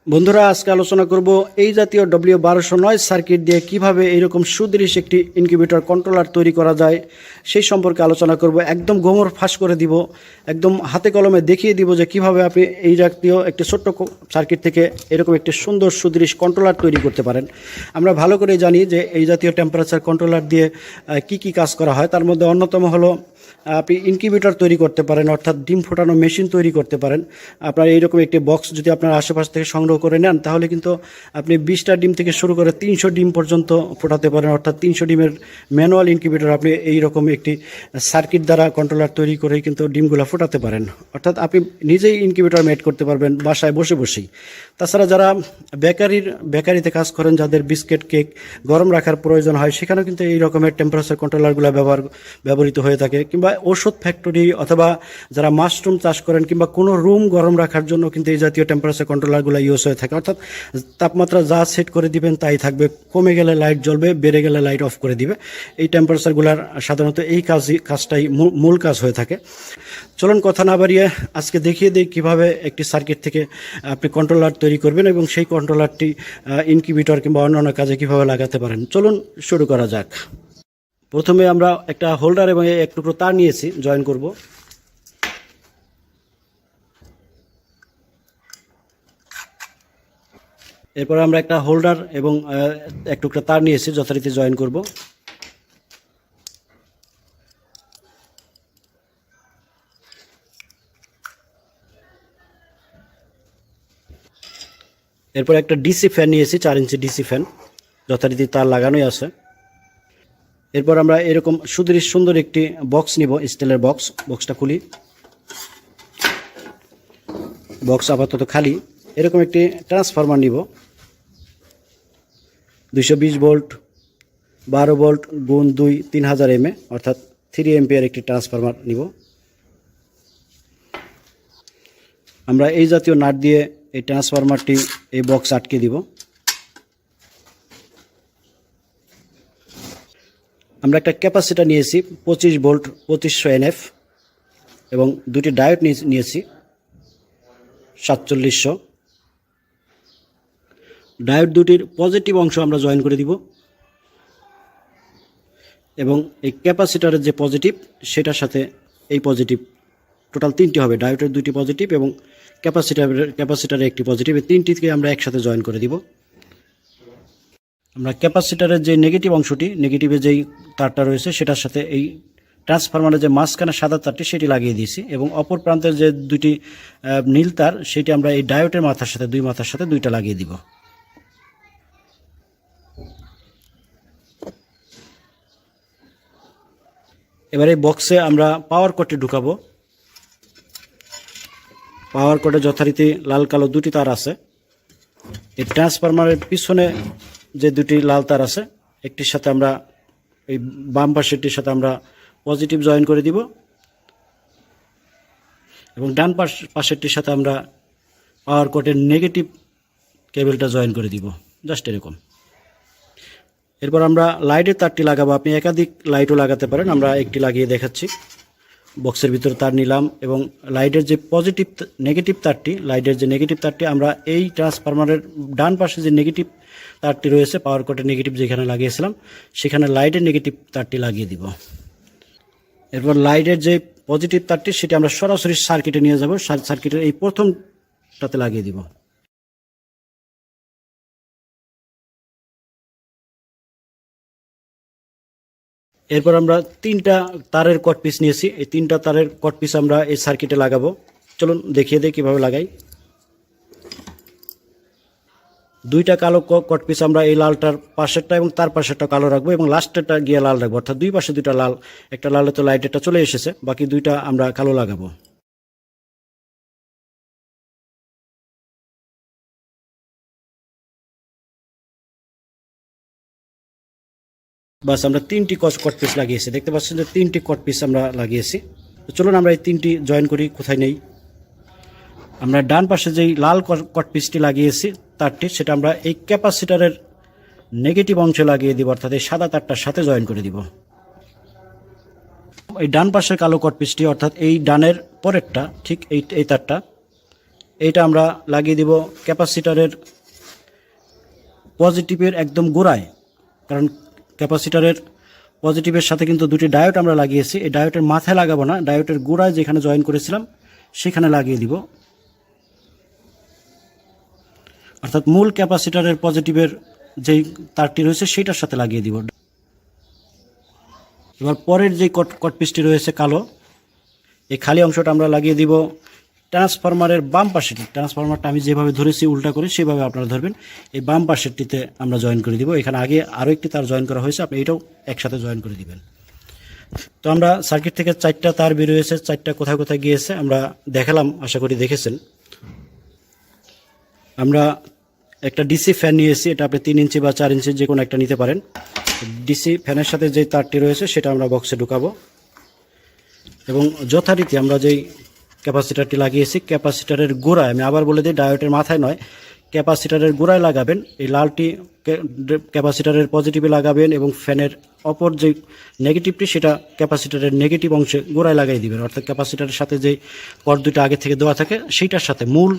বন্ধুরা আজকে আলোচনা করব এই জাতীয় w1209 সার্কিট দিয়ে কিভাবে এইরকম সুদৃশ একটি ইনকিউবেটর কন্ট্রোলার তৈরি করা যায় সেই সম্পর্কে আলোচনা করব। একদম গোমর ফাঁস করে দিব, একদম হাতে কলমে দেখিয়ে দিব যে কিভাবে আপনি এই জাতীয় একটি ছোট্ট সার্কিট থেকে এরকম একটি সুন্দর সুদৃশ কন্ট্রোলার তৈরি করতে পারেন। আমরা ভালো করে জানি যে এই জাতীয় টেম্পারেচার কন্ট্রোলার দিয়ে কি কি কাজ করা হয়। তার মধ্যে অন্যতম হলো আপনি ইনকিউবেটর তৈরি করতে পারেন, অর্থাৎ ডিম ফোটানো মেশিন তৈরি করতে পারেন। আপনার এইরকম একটি বক্স যদি আপনার আশেপাশ থেকে সংগ্রহ করে নেন তাহলে কিন্তু আপনি 20টা ডিম থেকে শুরু করে 300 ডিম পর্যন্ত ফোটাতে পারেন, অর্থাৎ 300 ডিমের ম্যানুয়াল ইনকিউবেটর আপনি এইরকম একটি সার্কিট দ্বারা কন্ট্রোলার তৈরি করেই কিন্তু ডিমগুলো ফোটাতে পারেন। অর্থাৎ আপনি নিজেই ইনকিউবেটর মেড করতে পারবেন বাসায় বসে বসেই। তাছাড়া যারা বেকারিতে কাজ করেন, যাদের বিস্কিট কেক গরম রাখার প্রয়োজন হয়, সেখানেও কিন্তু এই রকমের টেম্পারেচার কন্ট্রোলারগুলো ব্যবহৃত হয়ে থাকে। কিংবা ওষুধ ফ্যাক্টরি অথবা যারা মাশরুম চাষ করেন কিংবা কোনো রুম গরম রাখার জন্য কিন্তু এই জাতীয় টেম্পারেচার কন্ট্রোলারগুলো ইউজ হয়ে থাকে। অর্থাৎ তাপমাত্রা যা সেট করে দিবেন তাই থাকবে, কমে গেলে লাইট জ্বলবে, বেড়ে গেলে লাইট অফ করে দিবে। এই টেম্পারেচারগুলোর সাধারণত এই কাজটাই মূল কাজ হয়ে থাকে। চলুন কথা না বাড়িয়ে আজকে দেখিয়ে দিই কীভাবে একটি সার্কিট থেকে আপনি কন্ট্রোলার তৈরি করবেন এবং সেই কন্ট্রোলারটি ইনকিউবেটর কিংবা অন্যান্য কাজে কীভাবে লাগাতে পারেন। চলুন শুরু করা যাক। প্রথমে আমরা একটা হোল্ডার এবং এক টুকরো তার নিয়েছি, জয়েন করব। এরপর আমরা একটা হোল্ডার এবং এক টুকরো তার নিয়েছি, যথারীতি জয়েন করব। এরপর একটা ডিসি ফ্যান নিয়েছি, 4 ইঞ্চি ডিসি ফ্যান, যথারীতি তার লাগানোই আছে। এরপর আমরা এরকম সুন্দর একটি বক্স নিব, স্টিলের বক্সটা খুলি। বক্স আপাতত খালি। এরকম একটি ট্রান্সফরমার নিব, 220 ভোল্ট 12 ভোল্ট গুণ 2 3000 mA, অর্থাৎ 3 এম্পিয়ার একটি ট্রান্সফরমার নিব। আমরা এই জাতীয় নাট দিয়ে এই ট্রান্সফরমারটি এই বক্স আটকে দিব। আমরা একটা ক্যাপাসিটার নিয়েছি 25 ভোল্ট 2500 NF এবং দুটি ডায়োড নিয়েছি 4700। ডায়োড দুটির পজিটিভ অংশ আমরা জয়েন করে দিব এবং এই ক্যাপাসিটারের যে পজিটিভ সেটার সাথে এই পজিটিভ, টোটাল 3টি হবে। ডায়োডের 2টি পজিটিভ এবং ক্যাপাসিটারের একটি পজিটিভ, এই 3টিকে আমরা একসাথে জয়েন করে দিব। আমরা ক্যাপাসিটারের যে নেগেটিভ অংশটি, নেগেটিভে যেই তারটা রয়েছে সেটার সাথে এই ট্রান্সফরমারের যে মাঝখানে সাদা তারটি সেটি লাগিয়ে দিয়েছি এবং অপর প্রান্তের যে দুটি নীল তার সেটি আমরা এই ডায়োডের মাথার সাথে, দুই মাথার সাথে দুইটা লাগিয়ে দিব। এবার এই বক্সে আমরা পাওয়ার কর্ডটি ঢুকাবো। পাওয়ার কর্ডে যথারীতি লাল কালো দুটি তার আছে। এই ট্রান্সফরমারের পিছনে যে দুটি লাল তার আছে, একটির সাথে আমরা এই বাম পাশেরটির সাথে আমরা পজিটিভ জয়েন করে দিব এবং ডান পাশেরটির সাথে আমরা পাওয়ার কর্ডের নেগেটিভ কেবলটা জয়েন করে দিব, জাস্ট এরকম। এরপর আমরা লাইটের তারটি লাগাবো। আপনি একাধিক লাইটও লাগাতে পারেন, আমরা একটি লাগিয়ে দেখাচ্ছি। বক্সের ভিতরে তার নিলাম এবং লাইটের যে নেগেটিভ তারটি, লাইটের যে নেগেটিভ তারটি আমরা এই ট্রান্সফরমারের ডান পাশে যে নেগেটিভ তারটি রয়েছে, পাওয়ার কর্ডের নেগেটিভ যেখানে লাগিয়েছিলাম সেখানে লাইটের নেগেটিভ তারটি লাগিয়ে দিব। এরপর লাইটের যে পজিটিভ তারটি সেটি আমরা সরাসরি সার্কিটে নিয়ে যাব, সার্কিটের এই প্রথমটাতে লাগিয়ে দিব। এরপর আমরা 3টা তারের কট পিস নিয়েছি, এই 3টা তারের কট পিস আমরা এই সার্কিটে লাগাবো। চলুন দেখিয়ে দিই কীভাবে লাগাই। 2টা কালো কট পিস আমরা এই লালটার পাশেরটা এবং তার পাশেরটা কালো রাখবো এবং লাস্টেরটা গিয়ে লাল রাখবো, অর্থাৎ দুই পাশে 2টা লাল। একটা লালে তো লাইটেরটা চলে এসেছে, বাকি 2টা আমরা কালো লাগাবো। বাস আমরা 3টি কট পিস লাগিয়েছি, দেখতে পাচ্ছেন যে 3টি কট পিস আমরা লাগিয়েছি। তো চলুন আমরা এই 3টি জয়েন করি, কোথায় নেই। আমরা ডান পাশে যেই লাল কট পিসটি লাগিয়েছি তারটি, সেটা আমরা এই ক্যাপাসিটারের নেগেটিভ অংশে লাগিয়ে দিব, অর্থাৎ এই সাদা তারটার সাথে জয়েন করে দিব। এই ডান পাশের কালো কট পিসটি, অর্থাৎ এই ডানের পরেরটা, ঠিক এই তারটা এইটা আমরা লাগিয়ে দিব ক্যাপাসিটারের পজিটিভের একদম গোড়ায়, কারণ ক্যাপাসিটারের পজিটিভের সাথে কিন্তু দুটি ডায়োড আমরা লাগিয়েছি। এই ডায়োডের মাথায় লাগাবো না, ডায়োডের গোড়ায় যেখানে জয়েন করেছিলাম সেখানে লাগিয়ে দিব, অর্থাৎ মূল ক্যাপাসিটারের পজিটিভের যেই তারটি রয়েছে সেটার সাথে লাগিয়ে দিব। এবার পরের যে কটপিসটি রয়েছে কালো, এই খালি অংশটা আমরা লাগিয়ে দিব ট্রান্সফরমারের বাম পাশে। ট্রান্সফরমারটা আমি যেভাবে ধরেছি উল্টা করে সেভাবে আপনারা ধরবেন। এই বাম পাশেরটিতে আমরা জয়েন করে দিব। এখানে আগে আরও একটি তার জয়েন করা হয়েছে, আপনি এটাও একসাথে জয়েন করে দিবেন। তো আমরা সার্কিট থেকে 4টা তার বের হয়েছে, 4টা কোথায় কোথায় গিয়েছে আমরা দেখালাম, আশা করি দেখেছেন। আমরা একটা ডিসি ফ্যান নিয়েছি, এটা আপনি 3 ইঞ্চি বা 4 ইঞ্চি যে কোনো একটা নিতে পারেন। ডিসি ফ্যানের সাথে যে তারটি রয়েছে সেটা আমরা বক্সে ঢুকাবো এবং যথারীতি আমরা যেই ক্যাপাসিটারটি লাগিয়েছি ক্যাপাসিটারের গোড়ায়, আমি আবার বলে দিই ডায়োডের মাথায় নয়, ক্যাপাসিটারের গোড়ায় লাগাবেন। এই লালটি ক্যাপাসিটারের পজিটিভে লাগাবেন এবং ফ্যানের অপর যে নেগেটিভটি সেটা ক্যাপাসিটারের নেগেটিভ অংশে গোড়ায় লাগাই দিবেন, অর্থাৎ ক্যাপাসিটারের সাথে যেই কর্ড দুটো আগে থেকে দেওয়া থাকে সেইটার সাথে মূল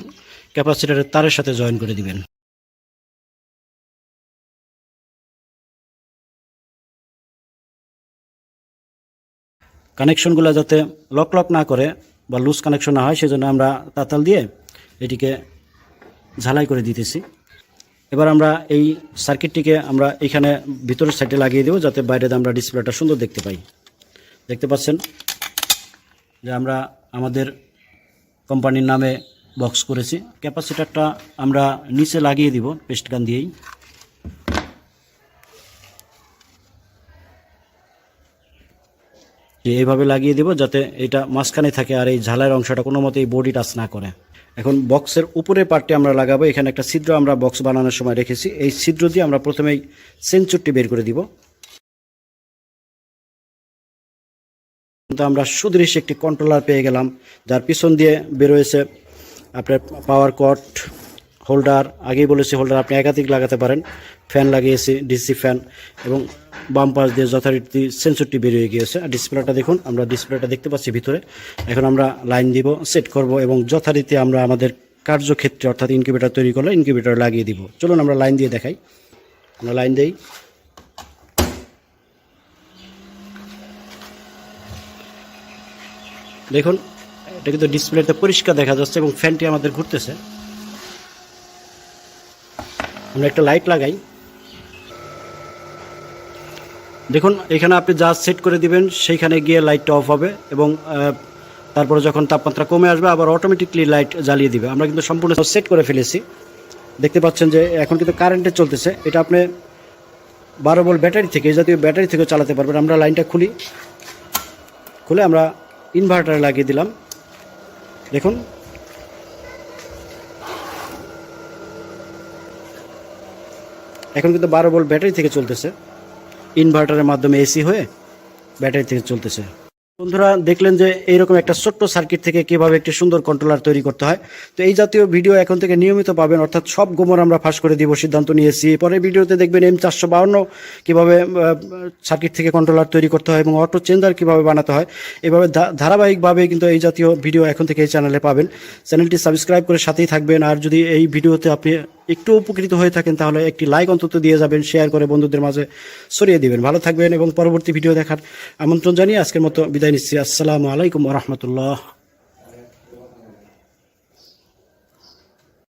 ক্যাপাসিটারের তারের সাথে জয়েন করে দিবেন। কানেকশনগুলো যাতে লক না করে বা লুজ কানেকশন না হয় সেজন্য আমরা তাতাল দিয়ে এটিকে ঝালাই করে দিতেছি। এবার আমরা এই সার্কিটটিকে আমরা এখানে ভিতরের সাইডে লাগিয়ে দেব, যাতে বাইরে আমরা ডিসপ্লেটা সুন্দর দেখতে পাই। দেখতে পাচ্ছেন যে আমরা আমাদের কোম্পানির নামে বক্স করেছি। ক্যাপাসিটারটা আমরা নিচে লাগিয়ে দিব পেস্ট গান দিয়েই। এইভাবে লাগিয়ে দেব যাতে এটা মাঝখানে থাকে আর এই ঝালাইয়ের অংশটা কোনো মতে এই বডি টাচ না করে। এখন বক্সের উপরের পার্টটি আমরা লাগাবো। এখানে একটা ছিদ্র আমরা বক্স বানানোর সময় রেখেছি, এই ছিদ্র দিয়ে আমরা প্রথমেই সেন্সরটি বের করে দিব। কিন্তু আমরা সুদৃশ্য একটি কন্ট্রোলার পেয়ে গেলাম, যার পিছন দিয়ে বেরোয়েছে আপনার পাওয়ার কট, হোল্ডার। আগেই বলেছি হোল্ডার আপনি একাধিক লাগাতে পারেন। ফ্যান লাগিয়েছি, ডিসি ফ্যান, এবং বাম পাশ দিয়ে যথারীতি সেন্সরটি বেরিয়ে গিয়েছে। আর ডিসপ্লেটা দেখুন, আমরা ডিসপ্লেটা দেখতে পাচ্ছি ভিতরে। এখন আমরা লাইন দিব, সেট করব এবং যথারীতি আমরা আমাদের কার্যক্ষেত্রে অর্থাৎ ইনকিউবেটর তৈরি করলে ইনকিউবেটর লাগিয়ে দিব। চলুন আমরা লাইন দিয়ে দেখাই। আমরা লাইন দেই, দেখুন এটা কিন্তু ডিসপ্লেতে পরিষ্কার দেখা যাচ্ছে এবং ফ্যানটি আমাদের ঘুরতেছে। আমরা একটা লাইট লাগাই, দেখুন এখানে আপনি যা সেট করে দিবেন সেইখানে গিয়ে লাইটটা অফ হবে এবং তারপরে যখন তাপমাত্রা কমে আসবে আবার অটোমেটিকলি লাইট জ্বালিয়ে দিবে। আমরা কিন্তু সম্পূর্ণ সেট করে ফেলেছি। দেখতে পাচ্ছেন যে এখন কিন্তু কারেন্টে চলতেছে। এটা আপনি 12 ভোল্ট ব্যাটারি থেকে, এই জাতীয় ব্যাটারি থেকে চালাতে পারবেন। আমরা লাইনটা খুলে আমরা ইনভার্টারে লাগিয়ে দিলাম। দেখুন এখন কিন্তু 12 ভোল্ট ব্যাটারি থেকে চলতেছে, ইনভার্টারের মাধ্যমে এসি হয়ে ব্যাটারি থেকে চলতেছে। বন্ধুরা দেখলেন যে এইরকম একটা ছোট্ট সার্কিট থেকে কিভাবে একটি সুন্দর কন্ট্রোলার তৈরি করতে হয়। তো এই জাতীয় ভিডিও এখন থেকে নিয়মিত পাবেন, অর্থাৎ সব গোমর আমরা ফাঁস করে দিব সিদ্ধান্ত নিয়েছি। পরের ভিডিওতে দেখবেন M452 কিভাবে সার্কিট থেকে কন্ট্রোলার তৈরি করতে হয় এবং অটো চেঞ্জার কিভাবে বানাতে হয়। এভাবে ধারাবাহিকভাবে কিন্তু এই জাতীয় ভিডিও এখন থেকে এই চ্যানেলে পাবেন। চ্যানেলটি সাবস্ক্রাইব করে সাথেই থাকবেন। আর যদি এই ভিডিওতে আপনি একটু উপকৃত হয়ে থাকেন তাহলে একটি লাইক অন্তত দিয়ে যাবেন, শেয়ার করে বন্ধুদের মাঝে ছড়িয়ে দিবেন। ভালো থাকবেন এবং পরবর্তী ভিডিও দেখার আমন্ত্রণ জানিয়ে আজকের মতো বিদায় নিচ্ছি। আসসালামু আলাইকুম ওয়া রাহমাতুল্লাহ।